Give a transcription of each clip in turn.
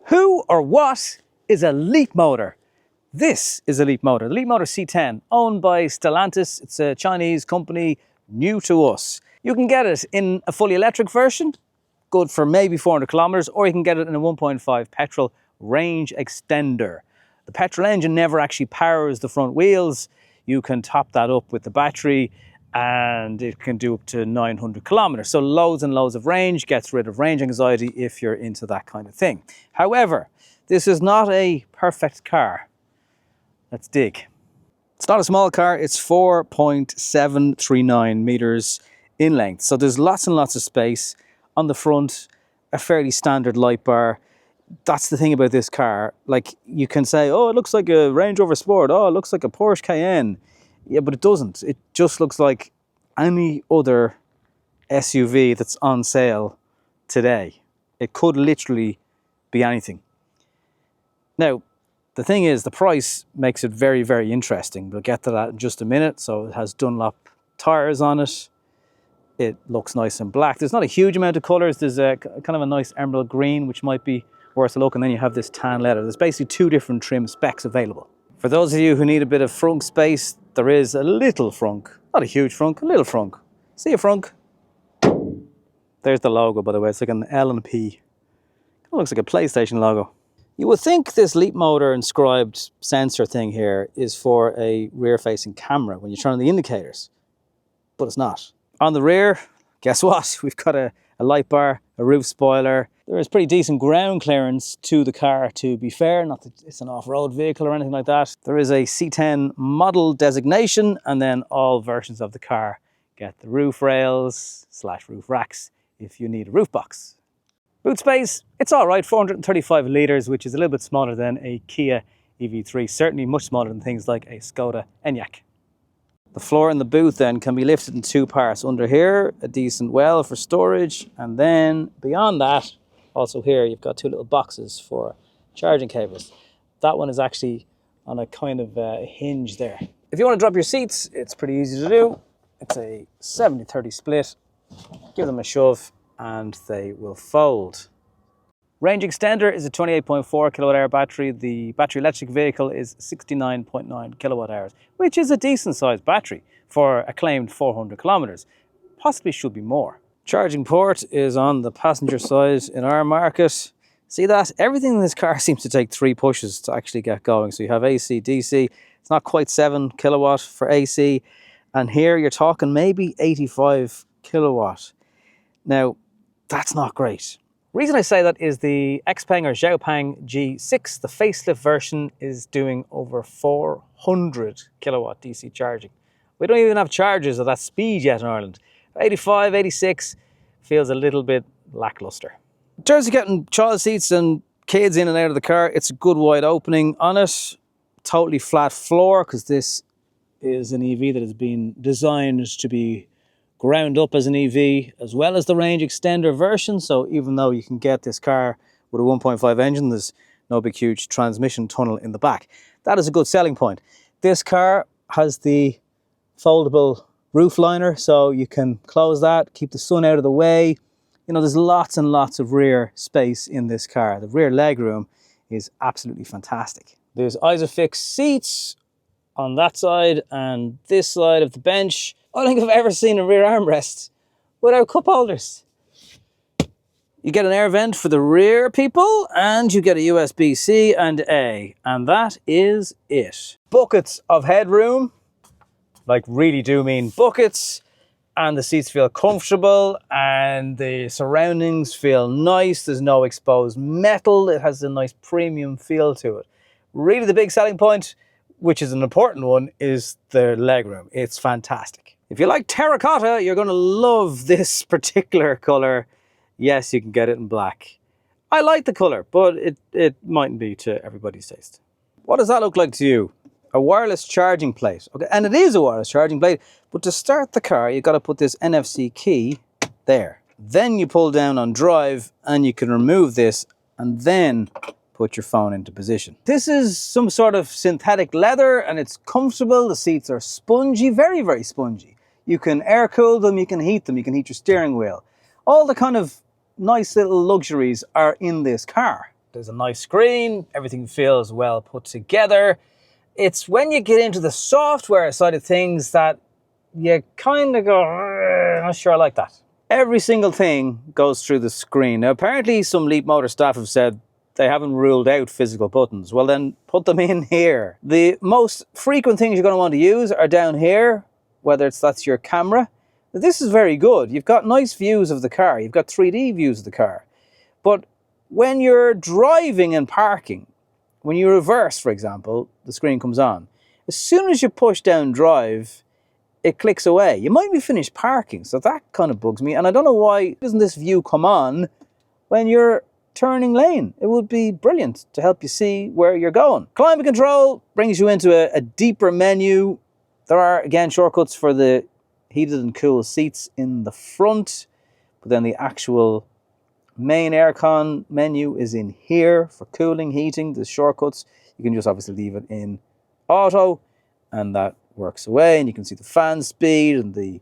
Who or what is a Leapmotor? This is a Leapmotor, the Leapmotor C10, owned by Stellantis. It's a Chinese company, new to us. You can get it in a fully electric version, good for maybe 400 kilometers, or you can get it in a 1.5 petrol range extender. The petrol engine never actually powers the front wheels. You can top that up with the battery and it can do up to 900 kilometers. So loads and loads of range, gets rid of range anxiety if you're into that kind of thing. However, this is not a perfect car. Let's dig. It's not a small car, it's 4.739 meters in length. So there's lots and lots of space. On the front, a fairly standard light bar. That's the thing about this car. Like, you can say, oh, it looks like a Range Rover Sport. Oh, it looks like a Porsche Cayenne. Yeah, but it doesn't. It just looks like any other SUV that's on sale today. It could literally be anything. Now, the thing is, the price makes it very, very interesting. We'll get to that in just a minute. So it has Dunlop tires on it. It looks nice and black. There's not a huge amount of colors. There's a kind of a nice emerald green, which might be worth a look. And then you have this tan leather. There's basically two different trim specs available. For those of you who need a bit of frunk space, there is a little frunk. Not a huge frunk, a little frunk. See a frunk? There's the logo, by the way. It's like an L and a P. Kind of looks like a PlayStation logo. You would think this Leapmotor inscribed sensor thing here is for a rear-facing camera when you turn on the indicators, but it's not. On the rear, guess what? We've got a light bar, a roof spoiler. There is pretty decent ground clearance to the car, to be fair. Not that it's an off-road vehicle or anything like that. There is a C10 model designation, and then all versions of the car get the roof rails / roof racks if you need a roof box. Boot space, it's all right, 435 litres, which is a little bit smaller than a Kia EV3, certainly much smaller than things like a Skoda Enyaq. The floor in the boot then can be lifted in two parts. Under here, a decent well for storage, and then beyond that, also here, you've got two little boxes for charging cables. That one is actually on a kind of hinge there. If you want to drop your seats, it's pretty easy to do. It's a 70-30 split. Give them a shove and they will fold. Range extender is a 28.4 kilowatt hour battery. The battery electric vehicle is 69.9 kilowatt hours, which is a decent sized battery for a claimed 400 kilometers. Possibly should be more. Charging port is on the passenger side in our market. See that? Everything in this car seems to take 3 pushes to actually get going. So you have AC, DC. It's not quite 7 kilowatt for AC. And here you're talking maybe 85 kilowatt. Now, that's not great. The reason I say that is the Xpeng or Xiaopeng G6, the facelift version, is doing over 400 kilowatt DC charging. We don't even have chargers of that speed yet in Ireland. 85, 86 feels a little bit lackluster. In terms of getting child seats and kids in and out of the car, it's a good wide opening on it. Totally flat floor, because this is an EV that has been designed to be ground up as an EV, as well as the range extender version. So even though you can get this car with a 1.5 engine, there's no big huge transmission tunnel in the back. That is a good selling point. This car has the foldable roof liner, so you can close that, keep the sun out of the way. You know, there's lots and lots of rear space in this car. The rear legroom is absolutely fantastic. There's Isofix seats on that side and this side of the bench. I don't think I've ever seen a rear armrest without cup holders. You get an air vent for the rear people, and you get a USB-C and A, and that is it. Buckets of headroom, like really do mean buckets, and the seats feel comfortable, and the surroundings feel nice. There's no exposed metal. It has a nice premium feel to it. Really the big selling point, which is an important one, is the legroom. It's fantastic. If you like terracotta, you're going to love this particular colour. Yes, you can get it in black. I like the colour, but it mightn't be to everybody's taste. What does that look like to you? A wireless charging plate. Okay, and it is a wireless charging plate, but to start the car, you've got to put this NFC key there. Then you pull down on drive, and you can remove this, and then put your phone into position. This is some sort of synthetic leather, and it's comfortable. The seats are spongy, very, very spongy. You can air cool them, you can heat them, you can heat your steering wheel. All the kind of nice little luxuries are in this car. There's a nice screen. Everything feels well put together. It's when you get into the software side of things that you kind of go, I'm not sure I like that. Every single thing goes through the screen. Now, apparently some Leapmotor staff have said they haven't ruled out physical buttons. Well, then put them in here. The most frequent things you're going to want to use are down here, whether that's your camera. This is very good. You've got nice views of the car. You've got 3D views of the car. But when you're driving and parking, when you reverse, for example, the screen comes on. As soon as you push down drive, it clicks away. You might be finished parking, so that kind of bugs me. And I don't know why doesn't this view come on when you're turning lane. It would be brilliant to help you see where you're going. Climate control brings you into a deeper menu. There are, again, shortcuts for the heated and cool seats in the front, but then the actual main aircon menu is in here for cooling, heating, the shortcuts. You can just obviously leave it in auto and that works away, and you can see the fan speed, and the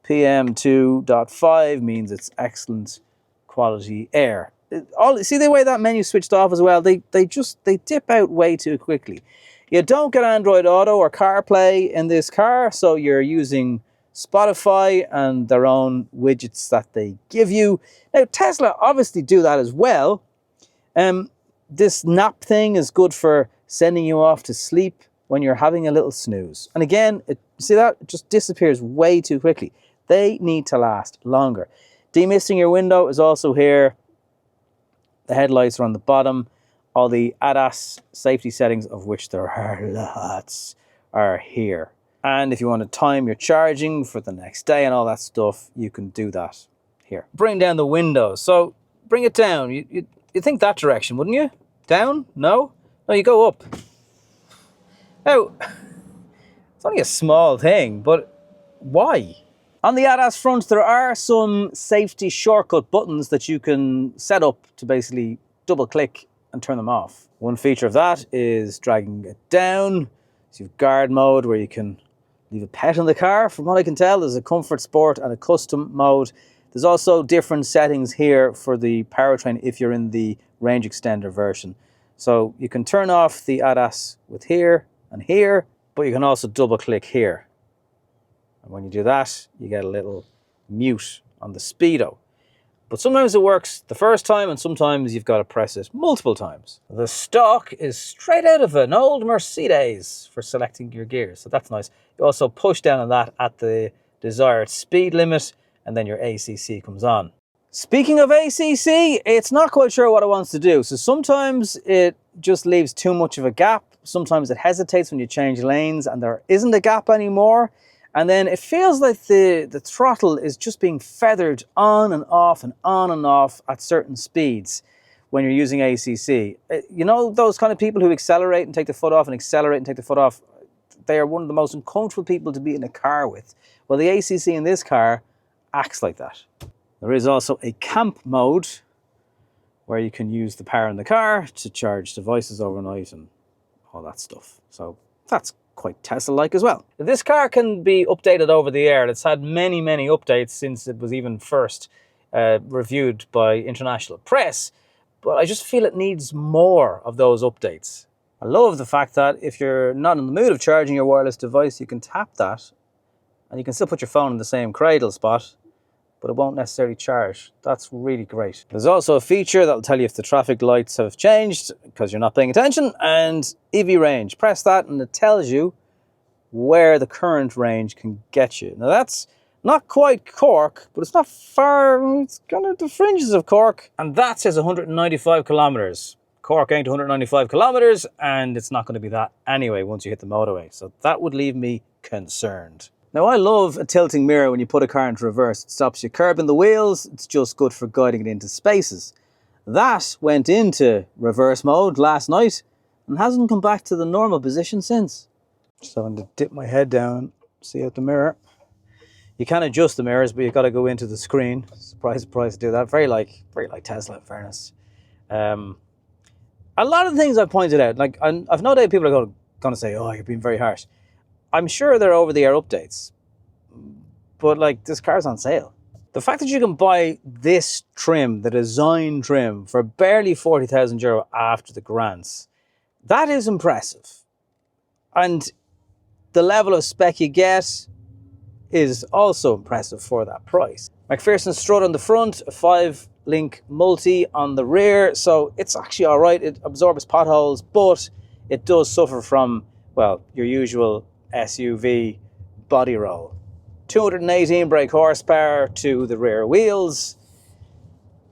PM2.5 means it's excellent quality air. See the way that menu switched off as well? They dip out way too quickly. You don't get Android Auto or CarPlay in this car, so you're using Spotify and their own widgets that they give you. Now, Tesla obviously do that as well. This nap thing is good for sending you off to sleep when you're having a little snooze. And again, see that? It just disappears way too quickly. They need to last longer. Demisting your window is also here. The headlights are on the bottom. All the ADAS safety settings, of which there are lots, are here. And if you want to time your charging for the next day and all that stuff, you can do that here. Bring down the window. So bring it down. You think that direction, wouldn't you? Down? No? No, you go up. Now, it's only a small thing, but why? On the ADAS front, there are some safety shortcut buttons that you can set up to basically double click and turn them off. One feature of that is dragging it down. So you've guard mode where you can leave a pet in the car. From what I can tell, there's a comfort, sport and a custom mode. There's also different settings here for the powertrain if you're in the range extender version. So you can turn off the ADAS with here and here, but you can also double click here. And when you do that, you get a little mute on the speedo. But sometimes it works the first time and sometimes you've got to press it multiple times. The stock is straight out of an old Mercedes for selecting your gears, so that's nice. You also push down on that at the desired speed limit and then your ACC comes on. Speaking of ACC, it's not quite sure what it wants to do. So sometimes it just leaves too much of a gap. Sometimes it hesitates when you change lanes and there isn't a gap anymore. And then it feels like the throttle is just being feathered on and off and on and off at certain speeds when you're using ACC. You know those kind of people who accelerate and take the foot off and accelerate and take the foot off? They are one of the most uncomfortable people to be in a car with. Well, the ACC in this car acts like that. There is also a camp mode where you can use the power in the car to charge devices overnight and all that stuff. So that's quite Tesla-like as well. This car can be updated over the air. It's had many, many updates since it was even first reviewed by international press, but I just feel it needs more of those updates. I love the fact that if you're not in the mood of charging your wireless device, you can tap that and you can still put your phone in the same cradle spot, but it won't necessarily charge. That's really great. There's also a feature that'll tell you if the traffic lights have changed because you're not paying attention, and EV range. Press that and it tells you where the current range can get you. Now that's not quite Cork, but it's not far, it's kind of the fringes of Cork, and that says 195 kilometers. Cork ain't 195 kilometers, and it's not going to be that anyway once you hit the motorway. So that would leave me concerned. Now, I love a tilting mirror when you put a car into reverse. It stops you curbing the wheels. It's just good for guiding it into spaces. That went into reverse mode last night and hasn't come back to the normal position since. Just having to dip my head down, see out the mirror. You can adjust the mirrors, but you've got to go into the screen. Surprise, surprise to do that. Very like Tesla, in fairness. A lot of the things I pointed out, like I've no doubt people are going to say, oh, you're being very harsh. I'm sure they're over-the-air updates, but like this car's on sale. The fact that you can buy this trim, the design trim, for barely €40,000 after the grants, that is impressive. And the level of spec you get is also impressive for that price. McPherson strut on the front, a 5-link multi on the rear, so it's actually all right. It absorbs potholes, but it does suffer from, well, your usual SUV body roll. 218 brake horsepower to the rear wheels.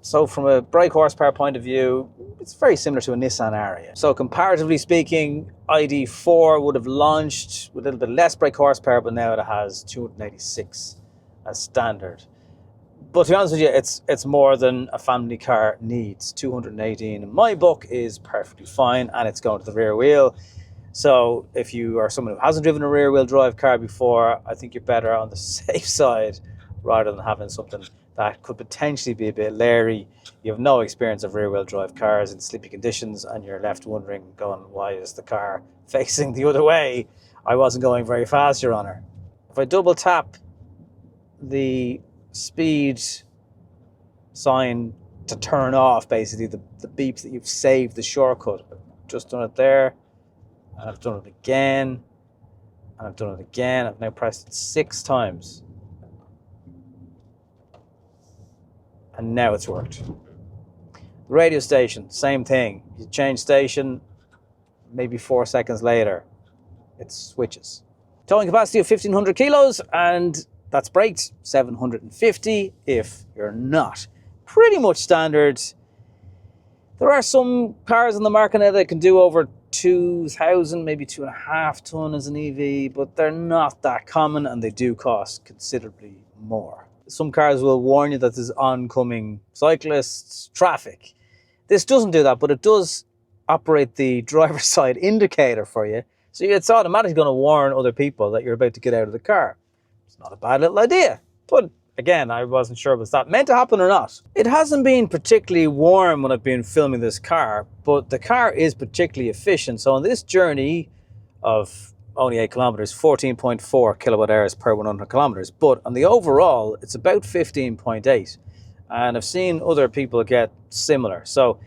So from a brake horsepower point of view, it's very similar to a Nissan Ariya. So comparatively speaking, ID.4 would have launched with a little bit less brake horsepower, but now it has 286 as standard. But to be honest with you, it's more than a family car needs. 218 in my book is perfectly fine, and it's going to the rear wheel. So if you are someone who hasn't driven a rear wheel drive car before, I think you're better on the safe side rather than having something that could potentially be a bit leery. You have no experience of rear wheel drive cars in slippy conditions, and you're left wondering, going, why is the car facing the other way? I wasn't going very fast, Your Honour. If I double tap the speed sign to turn off, basically the beeps that you've saved the shortcut, I've just done it there. And I've done it again, and I've done it again. I've now pressed it 6 times. And now it's worked. The radio station, same thing. You change station, maybe 4 seconds later, it switches. Towing capacity of 1,500 kilos, and that's braked 750 if you're not. Pretty much standard. There are some cars on the market now that can do over 2,000, maybe 2.5 ton as an EV, but they're not that common, and they do cost considerably more. Some cars will warn you that there's oncoming cyclists, traffic. This doesn't do that, but it does operate the driver's side indicator for you, so it's automatically going to warn other people that you're about to get out of the car. It's not a bad little idea, but again, I wasn't sure was that meant to happen or not. It hasn't been particularly warm when I've been filming this car, but the car is particularly efficient. So on this journey of only 8 kilometers, 14.4 kilowatt hours per 100 kilometers, but on the overall, it's about 15.8. And I've seen other people get similar. So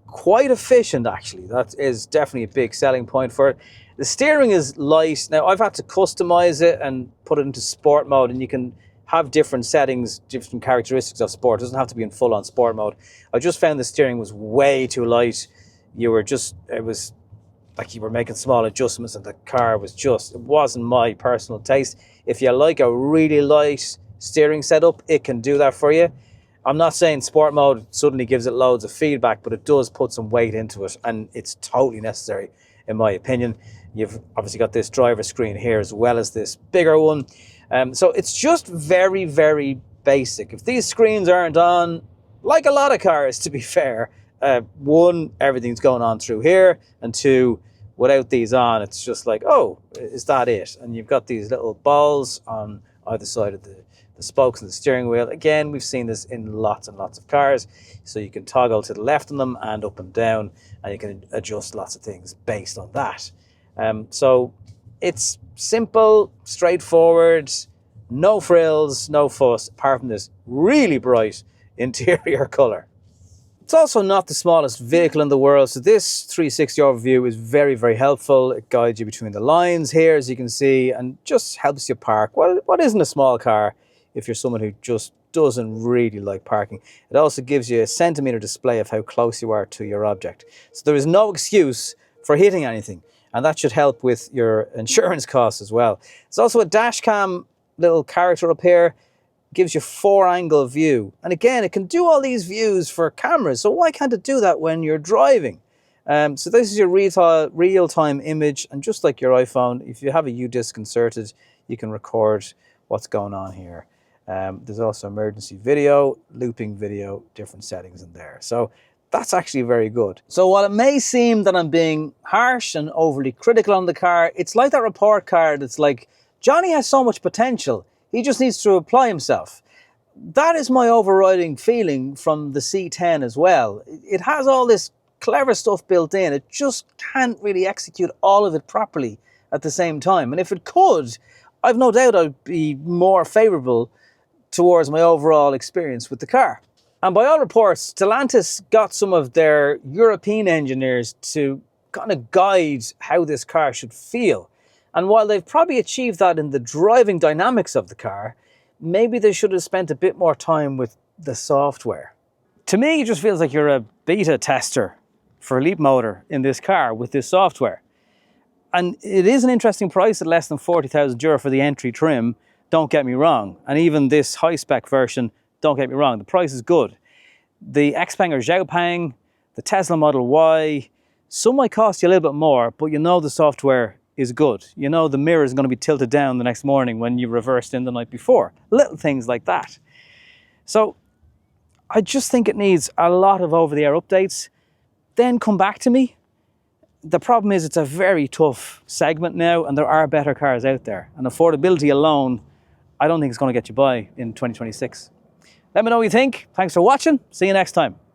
quite efficient, actually. That is definitely a big selling point for it. The steering is light. Now, I've had to customize it and put it into sport mode, and you can have different settings, different characteristics of sport. It doesn't have to be in full-on sport mode. I just found the steering was way too light. It was like you were making small adjustments, and the car was it wasn't my personal taste. If you like a really light steering setup, it can do that for you. I'm not saying sport mode suddenly gives it loads of feedback, but it does put some weight into it, and it's totally necessary, in my opinion. You've obviously got this driver screen here as well as this bigger one. So it's just very, very basic. If these screens aren't on, like a lot of cars, to be fair, 1, everything's going on through here, and 2, without these on, it's just like, oh, is that it? And you've got these little balls on either side of the spokes and the steering wheel. Again, we've seen this in lots and lots of cars. So you can toggle to the left on them and up and down, and you can adjust lots of things based on that. So it's simple, straightforward, no frills, no fuss, apart from this really bright interior colour. It's also not the smallest vehicle in the world, so this 360 overview is very, very helpful. It guides you between the lines here, as you can see, and just helps you park. What isn't a small car if you're someone who just doesn't really like parking? It also gives you a centimetre display of how close you are to your object. So there is no excuse for hitting anything, and that should help with your insurance costs as well. There's also a dash cam little character up here. Gives you 4-angle view, and again, it can do all these views for cameras, so why can't it do that when you're driving? So this is your real-time image, and just like your iPhone, if you have a U-disc inserted, you can record what's going on here. There's also emergency video, looping video, different settings in there. So that's actually very good. So while it may seem that I'm being harsh and overly critical on the car, it's like that report card. It's like, Johnny has so much potential. He just needs to apply himself. That is my overriding feeling from the C10 as well. It has all this clever stuff built in. It just can't really execute all of it properly at the same time. And if it could, I've no doubt I'd be more favourable towards my overall experience with the car. And by all reports, Stellantis got some of their European engineers to kind of guide how this car should feel. And while they've probably achieved that in the driving dynamics of the car, maybe they should have spent a bit more time with the software. To me, it just feels like you're a beta tester for Leapmotor in this car with this software. And it is an interesting price at less than €40,000 for the entry trim, don't get me wrong. And even this high-spec version, don't get me wrong, the price is good. The Xpeng or Xiaopeng, the Tesla Model Y, some might cost you a little bit more, but you know the software is good. You know the mirror is going to be tilted down the next morning when you reversed in the night before. Little things like that. So I just think it needs a lot of over-the-air updates. Then come back to me. The problem is it's a very tough segment now, and there are better cars out there. And affordability alone, I don't think it's going to get you by in 2026. Let me know what you think. Thanks for watching. See you next time.